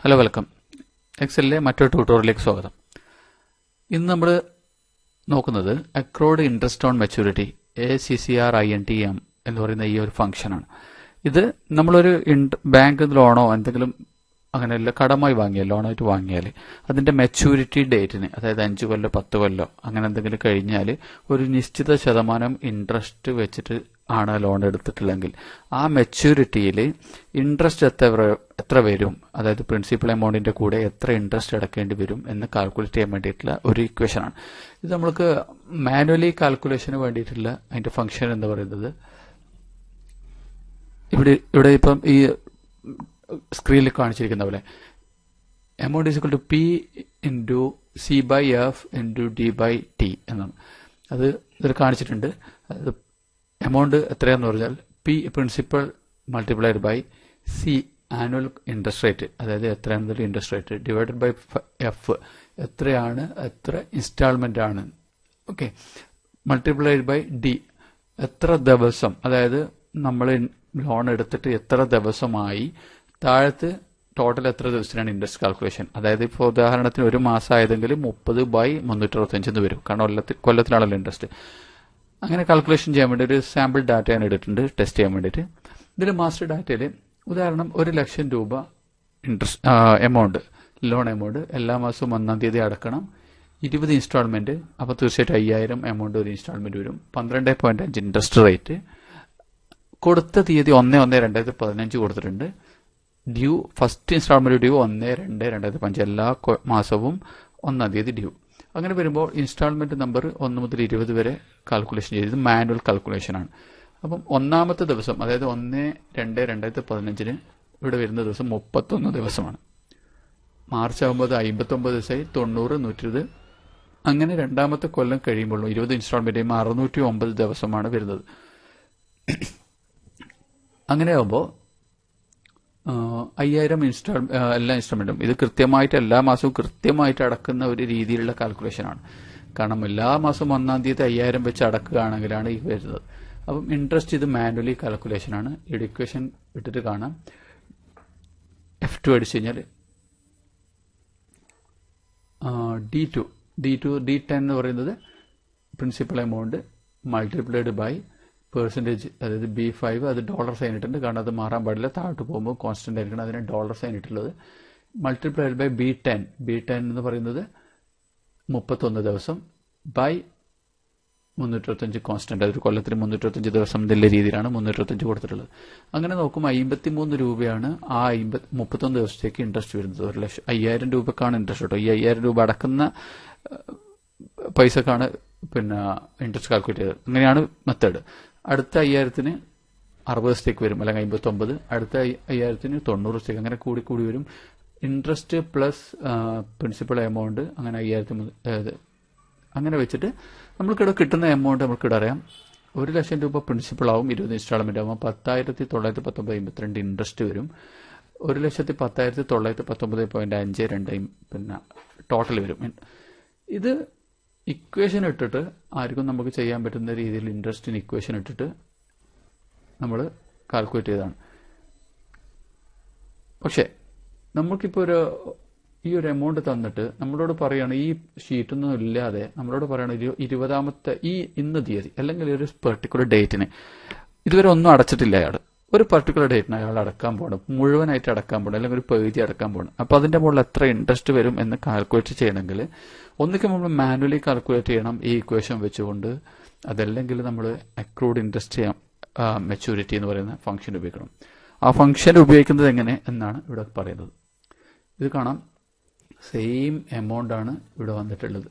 Hello welcome. എക്സലിലെ മറ്റൊരു ട്യൂട്ടോറിയലിലേക്ക് സ്വാഗതം. ഇന്ന് നമ്മൾ നോക്കുന്നത് അക്രോഡ് ഇൻട്രസ്റ്റ് ഓൺ മെച്യൂരിറ്റി ACCRINTM എന്ന് പറയുന്ന ഈ ഒരു ഫംഗ്ഷനാണ്. ഇത് നമ്മളൊരു ബാങ്ക് ലോണോ എന്തെങ്കിലും അങ്ങനെയല്ല കടമായി വാങ്ങിയാൽ ലോണായിട്ട് വാങ്ങിയാൽ അതിന്റെ മെച്യൂരിറ്റി ഡേറ്റിന്, അതായത് 5 കൊല്ലോ 10 കൊല്ലോ അങ്ങനെ എന്തെങ്കിലും കഴിഞ്ഞാൽ ഒരു നിശ്ചിത ശതമാനം ഇൻട്രസ്റ്റ് വെച്ചിട്ട് ആണ് ലോൺ എടുത്തിട്ടുള്ളെങ്കിൽ ആ മെച്യൂരിറ്റിയിൽ ഇൻട്രസ്റ്റ് എത്ര വരും, അതായത് പ്രിൻസിപ്പൽ എമൗണ്ടിന്റെ കൂടെ എത്ര ഇൻട്രസ്റ്റ് അടക്കേണ്ടി വരും എന്ന് കാൽക്കുലേറ്റ് ചെയ്യാൻ വേണ്ടിയിട്ടുള്ള ഒരു ഇക്വേഷനാണ്. ഇത് നമ്മൾക്ക് മാനുവലി കാൽക്കുലേഷന് വേണ്ടിയിട്ടുള്ള അതിന്റെ ഫംഗ്ഷൻ എന്ന് പറയുന്നത് ഇവിടെ ഇപ്പം ഈ സ്ക്രീനിൽ കാണിച്ചിരിക്കുന്ന പോലെ amount is equal to P into C/F into D/T എന്നാണ്. അത് ഇതിൽ കാണിച്ചിട്ടുണ്ട്. അത് എമൗണ്ട് എത്രയാന്ന് പറഞ്ഞാൽ P principal multiplied by C annual interest rate, അതായത് എത്രയാണെന്നൊരു interest rate divided by F എത്രയാണ്, എത്ര ഇൻസ്റ്റാൾമെന്റ് ആണ്, ഓക്കെ, മൾട്ടിപ്ലൈഡ് ബൈ D എത്ര ദിവസം, അതായത് നമ്മൾ ലോൺ എടുത്തിട്ട് എത്ര ദിവസമായി, താഴത്ത് ടോട്ടൽ എത്ര ദിവസത്തിനാണ് ഇൻട്രസ്റ്റ് കാൽക്കുലേഷൻ, അതായത് ഇപ്പോൾ ഉദാഹരണത്തിന് ഒരു മാസം ആയതെങ്കിൽ 30/365 എന്ന് വരും, കാരണം കൊല്ലത്തിലാണല്ലോ ഇൻട്രസ്റ്റ്. അങ്ങനെ കാൽക്കുലേഷൻ ചെയ്യാൻ വേണ്ടി ഒരു സാമ്പിൾ ഡാറ്റ ഞാൻ എടുത്തിട്ടുണ്ട് ടെസ്റ്റ് ചെയ്യാൻ വേണ്ടിയിട്ട്. ഇതിൽ മാസ്റ്റർ ഡാറ്റയിൽ ഉദാഹരണം 1 ലക്ഷം രൂപ ഇൻട്രസ്റ്റ് എമൗണ്ട്, ലോൺ എമൗണ്ട് എല്ലാ മാസവും 1-ാം തീയതി അടക്കണം, 20 ഇൻസ്റ്റാൾമെന്റ്, അപ്പോൾ തീർച്ചയായിട്ടും 5000 എമൗണ്ട് ഒരു ഇൻസ്റ്റാൾമെന്റ് വരും, 12.5 ഇൻട്രസ്റ്റ് റേറ്റ്, കൊടുത്ത തീയതി 1/1/2015 കൊടുത്തിട്ടുണ്ട്, ഡ്യൂ ഫസ്റ്റ് ഇൻസ്റ്റാൾമെന്റ് ഡ്യൂ 1/2/2005 എല്ലാ മാസവും 1-ാം തീയതി ഡ്യൂ. അങ്ങനെ വരുമ്പോൾ ഇൻസ്റ്റാൾമെന്റ് നമ്പർ 1 മുതൽ 20 വരെ കാൽക്കുലേഷൻ ചെയ്തത് മാനുവൽ കാൽക്കുലേഷൻ ആണ്. അപ്പം 1-ാമത്തെ ദിവസം, അതായത് 1/2/2015 ഇവിടെ വരുന്ന ദിവസം 31 ദിവസമാണ്. മാർച്ച് ആകുമ്പോൾ 59 ദിവസമായി, 90, 120, അങ്ങനെ 2-ാമത്തെ കൊല്ലം കഴിയുമ്പോൾ 20 ഇൻസ്റ്റാൾമെന്റ് ചെയ്യുമ്പോൾ 609 ദിവസമാണ് വരുന്നത്. അങ്ങനെ ആകുമ്പോൾ 5000 എല്ലാ ഇൻസ്റ്റാൾമെന്റും ഇത് കൃത്യമായിട്ട് എല്ലാ മാസവും കൃത്യമായിട്ട് അടക്കുന്ന ഒരു രീതിയിലുള്ള കാൽക്കുലേഷനാണ്. കാരണം എല്ലാ മാസവും 1-ാം തീയതി 5000 വെച്ച് അടക്കുകയാണെങ്കിലാണ് ഈ വരുന്നത്. അപ്പം ഇൻട്രസ്റ്റ് ഇത് മാനുവലി കാൽക്കുലേഷനാണ്. ഇവിടെ ഇക്വേഷൻ ഇട്ടിട്ട് കാണാം. F2 അടിച്ചു കഴിഞ്ഞാൽ D10 എന്ന് പറയുന്നത് principal amount multiplied by percentage, അതായത് B5, അത് ഡോളർ സൈൻ ഇട്ടുണ്ട്, കാരണം അത് മാറാൻ പാടില്ല, താഴോട്ട് പോകുമ്പോൾ കോൺസ്റ്റന്റ് ആയിരിക്കണം, അതിന് ഡോളർ സൈൻ ഇട്ടുള്ളത്, മൾട്ടിപ്ലൈഡ് ബൈ B10 എന്ന് പറയുന്നത് 31 ദിവസം ബൈ 325 കോൺസ്റ്റന്റ്, അതൊരു കൊല്ലത്തിന് 325 ദിവസം എന്നുള്ള രീതിയിലാണ് 325 കൊടുത്തിട്ടുള്ളത്. അങ്ങനെ നോക്കുമ്പോൾ 53 രൂപയാണ് ആ 31 ദിവസത്തേക്ക് ഇൻട്രസ്റ്റ് വരുന്നത്. 1,50,000 രൂപക്കാണ് ഇൻട്രസ്റ്റ് കേട്ടോ. ഈ 5000 രൂപ അടക്കുന്ന പൈസക്കാണ് പിന്നെ ഇൻട്രസ്റ്റ് കാൽക്കുലേറ്റ് ചെയ്തത്. അങ്ങനെയാണ് മെത്തേഡ്. അടുത്ത 5000-ന് 60 ദിവസത്തേക്ക് വരും, അല്ലെങ്കിൽ 59, അടുത്ത 5000-ന് 90 ദിവസത്തേക്ക്, അങ്ങനെ കൂടി വരും. ഇൻട്രസ്റ്റ് പ്ലസ് പ്രിൻസിപ്പൽ എമൗണ്ട്, അങ്ങനെ 5000 അങ്ങനെ വെച്ചിട്ട് നമ്മൾക്കിവിടെ കിട്ടുന്ന എമൗണ്ട് നമ്മൾക്കിവിടെ അറിയാം. 1 ലക്ഷം രൂപ പ്രിൻസിപ്പൽ ആവും, 20 ഇൻസ്റ്റാൾമെന്റ് ആകുമ്പോൾ 10,919.52 ഇൻട്രസ്റ്റ് വരും. 1,10,919.52 പിന്നെ ടോട്ടൽ വരും. ഇത് ഇക്വേഷൻ ഇട്ടിട്ട് ആർക്കും നമുക്ക് ചെയ്യാൻ പറ്റുന്ന രീതിയിൽ ഇൻട്രസ്റ്റിന് ഇക്വേഷൻ ഇട്ടിട്ട് നമ്മൾ കാൽക്കുലേറ്റ് ചെയ്തതാണ്. പക്ഷെ നമുക്കിപ്പോൾ ഈ ഒരു എമൗണ്ട് തന്നിട്ട് നമ്മളോട് പറയുകയാണ്, ഈ ഷീറ്റൊന്നും ഇല്ലാതെ നമ്മളോട് പറയുകയാണ് 20-ാമത്തെ ഇന്ന് തീയതി അല്ലെങ്കിൽ ഒരു പെർട്ടിക്കുലർ ഡേറ്റിന് ഇതുവരെ ഒന്നും അടച്ചിട്ടില്ല അയാൾ, ഒരു പെർട്ടിക്കുലർ ഡേറ്റിന് അയാൾ അടക്കാൻ പോകണം, മുഴുവനായിട്ട് അടക്കാൻ പോകണം, അല്ലെങ്കിൽ ഒരു പകുതി അടക്കാൻ പോകണം. അപ്പോൾ അതിന്റെ മുകളിൽ എത്ര ഇൻട്രസ്റ്റ് വരും എന്ന് കാൽക്കുലേറ്റ് ചെയ്യണമെങ്കിൽ ഒന്നിക്കും നമ്മൾ മാനുവലി കാൽക്കുലേറ്റ് ചെയ്യണം ഈ ഇക്വേഷൻ വെച്ചുകൊണ്ട്, അതല്ലെങ്കിൽ നമ്മൾ അക്രൂഡ് ഇൻട്രസ്റ്റ് മെച്യൂരിറ്റി എന്ന് പറയുന്ന ഫംഗ്ഷൻ ഉപയോഗിക്കണം. ആ ഫംഗ്ഷൻ ഉപയോഗിക്കുന്നത് എങ്ങനെ എന്നാണ് ഇവിടെ പറയുന്നത്. ഇത് കാണാം, സെയിം എമൗണ്ട് ആണ് ഇവിടെ വന്നിട്ടുള്ളത്.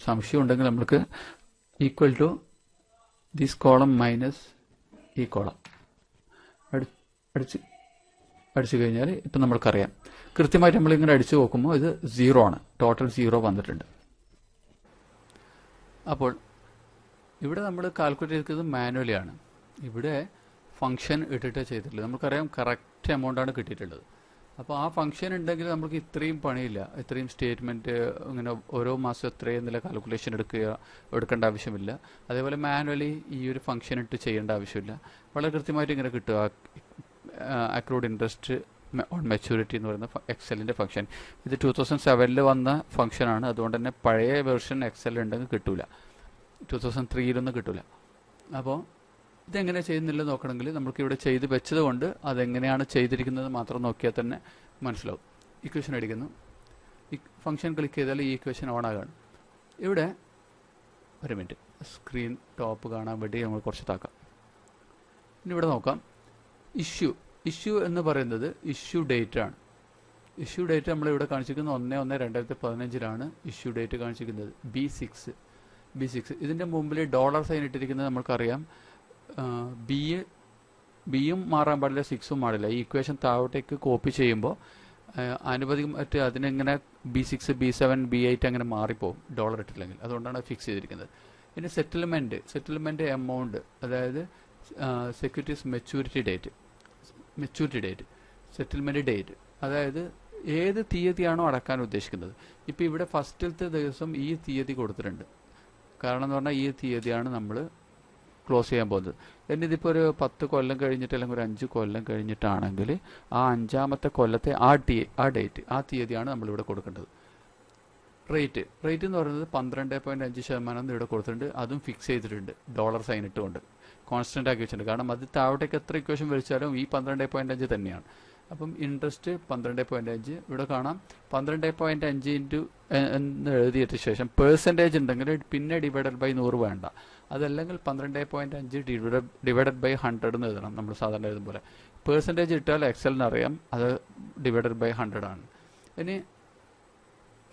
സംശയം ഉണ്ടെങ്കിൽ നമ്മൾക്ക് equal to this column minus ഈ കോളം അടിച്ചു കഴിഞ്ഞാൽ ഇപ്പം നമ്മൾക്കറിയാം, കൃത്യമായിട്ട് നമ്മളിങ്ങനെ അടിച്ചു നോക്കുമ്പോൾ ഇത് 0 ആണ്, ടോട്ടൽ 0 വന്നിട്ടുണ്ട്. അപ്പോൾ ഇവിടെ നമ്മൾ കാൽക്കുലേറ്റ് ചെയ്തത് മാനുവലി ആണ്. ഇവിടെ ഫംഗ്ഷൻ ഇട്ടിട്ട് ചെയ്തിട്ടുള്ളത്. നമുക്കറിയാം കറക്റ്റ് എമൗണ്ട് ആണ് കിട്ടിയിട്ടുള്ളത്. അപ്പോൾ ആ ഫംഗ്ഷൻ ഉണ്ടെങ്കിൽ നമുക്ക് ഇത്രയും പണിയില്ല, ഇത്രയും സ്റ്റേറ്റ്മെന്റ് ഇങ്ങനെ ഓരോ മാസം എത്രയും എന്നുള്ള കാൽക്കുലേഷൻ എടുക്കേണ്ട ആവശ്യമില്ല. അതേപോലെ മാനുവലി ഈ ഒരു ഫംഗ്ഷൻ ഇട്ട് ചെയ്യേണ്ട ആവശ്യമില്ല. വളരെ കൃത്യമായിട്ട് ഇങ്ങനെ കിട്ടുക. അക്രൂഡ് ഇൻട്രസ്റ്റ് ഓൺ മെച്യൂരിറ്റി എന്ന് പറയുന്ന എക്സലിൻ്റെ ഫംഗ്ഷൻ. ഇത് 2007 വന്ന ഫംഗ്ഷനാണ്. അതുകൊണ്ട് തന്നെ പഴയ വെർഷൻ എക്സൽ ഉണ്ടെങ്കിൽ കിട്ടൂല, 2003 കിട്ടൂല. അപ്പോൾ ഇതെങ്ങനെ ചെയ്യുന്നില്ല നോക്കണമെങ്കിൽ നമുക്ക് ഇവിടെ ചെയ്ത് വെച്ചത് കൊണ്ട് അതെങ്ങനെയാണ് ചെയ്തിരിക്കുന്നത് മാത്രം നോക്കിയാൽ തന്നെ മനസ്സിലാവും. ഇക്വേഷൻ അടിക്കുന്നു, ഈ ഫംഗ്ഷൻ ക്ലിക്ക് ചെയ്താൽ ഈ ഇക്വേഷൻ ഓൺ ആകാണ്. ഇവിടെ ഒരു മിനിറ്റ്, സ്ക്രീൻ ടോപ്പ് കാണാൻ വേണ്ടി നമ്മൾ കുറച്ച് താക്കാം. ഇനി ഇവിടെ നോക്കാം, ഇഷ്യൂ എന്ന് പറയുന്നത് ഇഷ്യൂ ഡേറ്റ് ആണ്. ഇഷ്യൂ ഡേറ്റ് നമ്മളിവിടെ കാണിച്ചിരിക്കുന്നത് 1/1/2015 ഇഷ്യൂ ഡേറ്റ് കാണിച്ചിരിക്കുന്നത് B6. ഇതിൻ്റെ മുമ്പിൽ $സൈൻ ഇട്ടിരിക്കുന്നത് നമ്മൾക്കറിയാം. ബിയും മാറാൻ പാടില്ല, 6ഉം പാടില്ല. ഈ ഇക്വേഷൻ താഴോട്ടേക്ക് കോപ്പി ചെയ്യുമ്പോൾ അനുവദിക്കും അതിനെങ്ങനെ B6, B7, B8 അങ്ങനെ മാറിപ്പോവും $. ഇട്ടില്ലെങ്കിൽ. അതുകൊണ്ടാണ് ഫിക്സ് ചെയ്തിരിക്കുന്നത്. ഇനി സെറ്റിൽമെൻറ്റ് എമൗണ്ട്, അതായത് securities maturity date, settlement date, അതായത് ഏത് തീയതിയാണോ അടക്കാൻ ഉദ്ദേശിക്കുന്നത്. ഇപ്പോൾ ഇവിടെ ഫസ്റ്റിലത്തെ ദിവസം ഈ തീയതി കൊടുത്തിട്ടുണ്ട്. കാരണം എന്ന് പറഞ്ഞാൽ ഈ തീയതിയാണ് നമ്മൾ ക്ലോസ് ചെയ്യാൻ പോകുന്നത്. ഇനി ഇതിപ്പോൾ ഒരു 10 കൊല്ലം കഴിഞ്ഞിട്ട് അല്ലെങ്കിൽ ഒരു 5 കൊല്ലം കഴിഞ്ഞിട്ടാണെങ്കിൽ ആ 5ാമത്തെ കൊല്ലത്തെ ആ ഡേറ്റ്, ആ തീയതിയാണ് നമ്മളിവിടെ കൊടുക്കേണ്ടത്. റേറ്റ് എന്ന് പറയുന്നത് 12.5% ഇവിടെ കൊടുത്തിട്ടുണ്ട്. അതും ഫിക്സ് ചെയ്തിട്ടുണ്ട് $സൈൻ ഇട്ടുകൊണ്ട്, കോൺസ്റ്റൻ്റ് ആക്കി വെച്ചിട്ടുണ്ട്. കാരണം അത് താഴോട്ടേക്ക് എത്ര ഇക്വേഷൻ വിളിച്ചാലും ഈ 12.5 തന്നെയാണ്. അപ്പം ഇൻട്രസ്റ്റ് 12.5 ഇവിടെ കാണാം. 12.5 എന്ന് എഴുതിയിട്ട് ശേഷം പെർസെൻറ്റേജ് ഉണ്ടെങ്കിൽ പിന്നെ ഡിവൈഡഡ് ബൈ 100 വേണ്ട. അതല്ലെങ്കിൽ 12.5 ഡിവൈഡഡ് ബൈ 100 എന്ന് എഴുതണം നമ്മൾ സാധാരണ എഴുതും പോലെ. പെർസെൻറ്റേജ് ഇട്ടാൽ എക്സലിന് അറിയാം അത് ഡിവൈഡഡ് ബൈ 100 ആണ്. ഇനി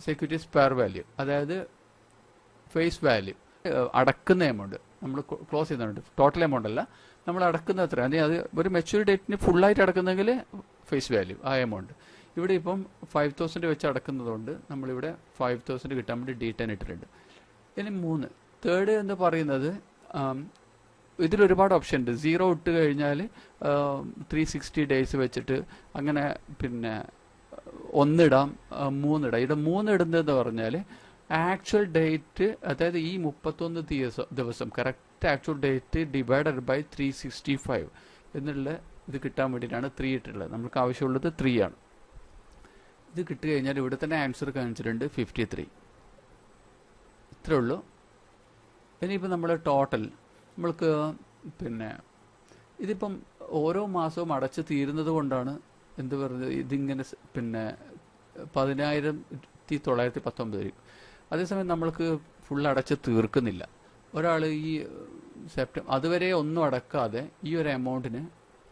സെക്യൂരിറ്റീസ് പെർ വാല്യൂ, അതായത് ഫേസ് വാല്യൂ, അടക്കുന്ന എമൗണ്ട് നമ്മൾ ക്ലോസ് ചെയ്യുന്നുണ്ട്. ടോട്ടൽ എമൗണ്ട് അല്ല, നമ്മൾ അടക്കുന്ന എത്ര, അത് ഒരു മെച്യൂരിറ്റി ഡേറ്റിന് ഫുള്ളായിട്ട് അടക്കുന്നെങ്കിൽ ഫേസ് വാല്യൂ ആ എമൗണ്ട്. ഇവിടെ ഇപ്പം 5000 വെച്ച് അടക്കുന്നതുകൊണ്ട് നമ്മളിവിടെ 5000 കിട്ടാൻ വേണ്ടി D10 ഇട്ടിട്ടുണ്ട്. ഇനി 3 തേർഡ് എന്ന് പറയുന്നത്, ഇതിലൊരുപാട് ഓപ്ഷൻ ഉണ്ട്. 0 ഇട്ട് കഴിഞ്ഞാൽ 360 ഡേയ്സ് വെച്ചിട്ട് അങ്ങനെ, പിന്നെ 1 ഇടാം, 3 ഇടാം. ഇവിടെ 3 ഇടുന്നതെന്ന് പറഞ്ഞാൽ ആക്ച്വൽ ഡേറ്റ്, അതായത് ഈ 31 ദിവസം correct actual date divided by 365 എന്നുള്ള ഇത് കിട്ടാൻ വേണ്ടിയിട്ടാണ് 3 ഇട്ടിട്ടുള്ളത്. നമുക്ക് ആവശ്യമുള്ളത് 3 ആണ്. ഇത് കിട്ടി കഴിഞ്ഞാൽ ഇവിടെ തന്നെ ആൻസർ കാണിച്ചിട്ടുണ്ട് 53. ഇത്രേ ഉള്ളൂ. ഇനിയിപ്പോൾ നമ്മൾ ടോട്ടൽ നമ്മൾക്ക്, പിന്നെ ഇതിപ്പം ഓരോ മാസവും അടച്ച് തീരുന്നത് കൊണ്ടാണ് എന്ത് പറയുന്നത്, ഇതിങ്ങനെ പിന്നെ 10,919. അതേസമയം നമ്മൾക്ക് ഫുൾ അടച്ച് തീർക്കുന്നില്ല. ഒരാൾ ഈ സെപ്റ്റംബർ അതുവരെ ഒന്നും അടക്കാതെ ഈ ഒരു എമൗണ്ടിന്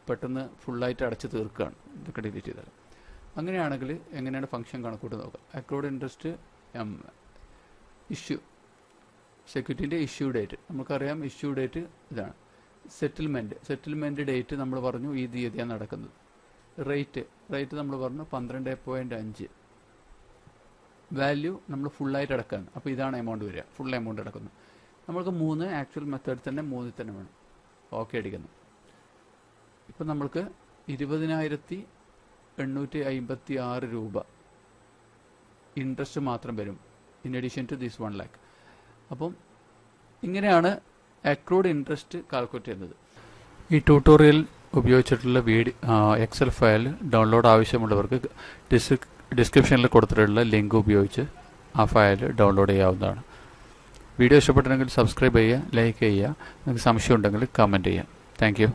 പെട്ടെന്ന് ഫുള്ളായിട്ട് അടച്ച് തീർക്കുകയാണ്. ഇതൊക്കെ ഡിലീറ്റ് ചെയ്താൽ. അങ്ങനെയാണെങ്കിൽ എങ്ങനെയാണ് ഫംഗ്ഷൻ കണക്കൂട്ട് നോക്കാം. അക്രൂഡ് ഇൻട്രസ്റ്റ് ഇഷ്യൂ, സെക്യൂരിറ്റീൻ്റെ ഇഷ്യൂ ഡേറ്റ് നമുക്കറിയാം. ഇഷ്യൂ ഡേറ്റ് ഇതാണ്. സെറ്റിൽമെൻറ്റ് ഡേറ്റ് നമ്മൾ പറഞ്ഞു ഈ തീയതിയാണ് നടക്കുന്നത്. റേറ്റ് നമ്മൾ പറഞ്ഞു 12.5. വാല്യൂ നമ്മൾ ഫുള്ളായിട്ട് അടക്കാണ്. അപ്പോൾ ഇതാണ് എമൗണ്ട് വരിക, ഫുൾ എമൗണ്ട് അടക്കുന്നു. നമ്മൾക്ക് 3 ആക്ച്വൽ മെത്തേഡ് തന്നെ 3 തന്നെ വേണം. ഓക്കെ അടിക്കുന്നു. ഇപ്പം നമ്മൾക്ക് 20,856 രൂപ ഇൻട്രസ്റ്റ് മാത്രം വരും, in addition to this 1 lakh. അപ്പം ഇങ്ങനെയാണ് അക്രൂഡ് ഇൻട്രസ്റ്റ് കാൽക്കുലേറ്റ് ചെയ്യുന്നത്. ഈ ട്യൂട്ടോറിയൽ ഉപയോഗിച്ചിട്ടുള്ള എക്സൽ ഫയൽ ഡൗൺലോഡ് ആവശ്യമുള്ളവർക്ക് ഡിസ്ക്രിപ്ഷനിൽ കൊടുത്തിട്ടുള്ള ലിങ്ക് ഉപയോഗിച്ച് ആ ഫയൽ ഡൗൺലോഡ് ചെയ്യാവുന്നതാണ്. വീഡിയോ ഇഷ്ടപ്പെട്ടിട്ടുണ്ടെങ്കിൽ സബ്സ്ക്രൈബ് ചെയ്യുക, ലൈക്ക് ചെയ്യുക. നിങ്ങൾക്ക് സംശയം ഉണ്ടെങ്കിൽ കമൻറ്റ് ചെയ്യുക. Thank you.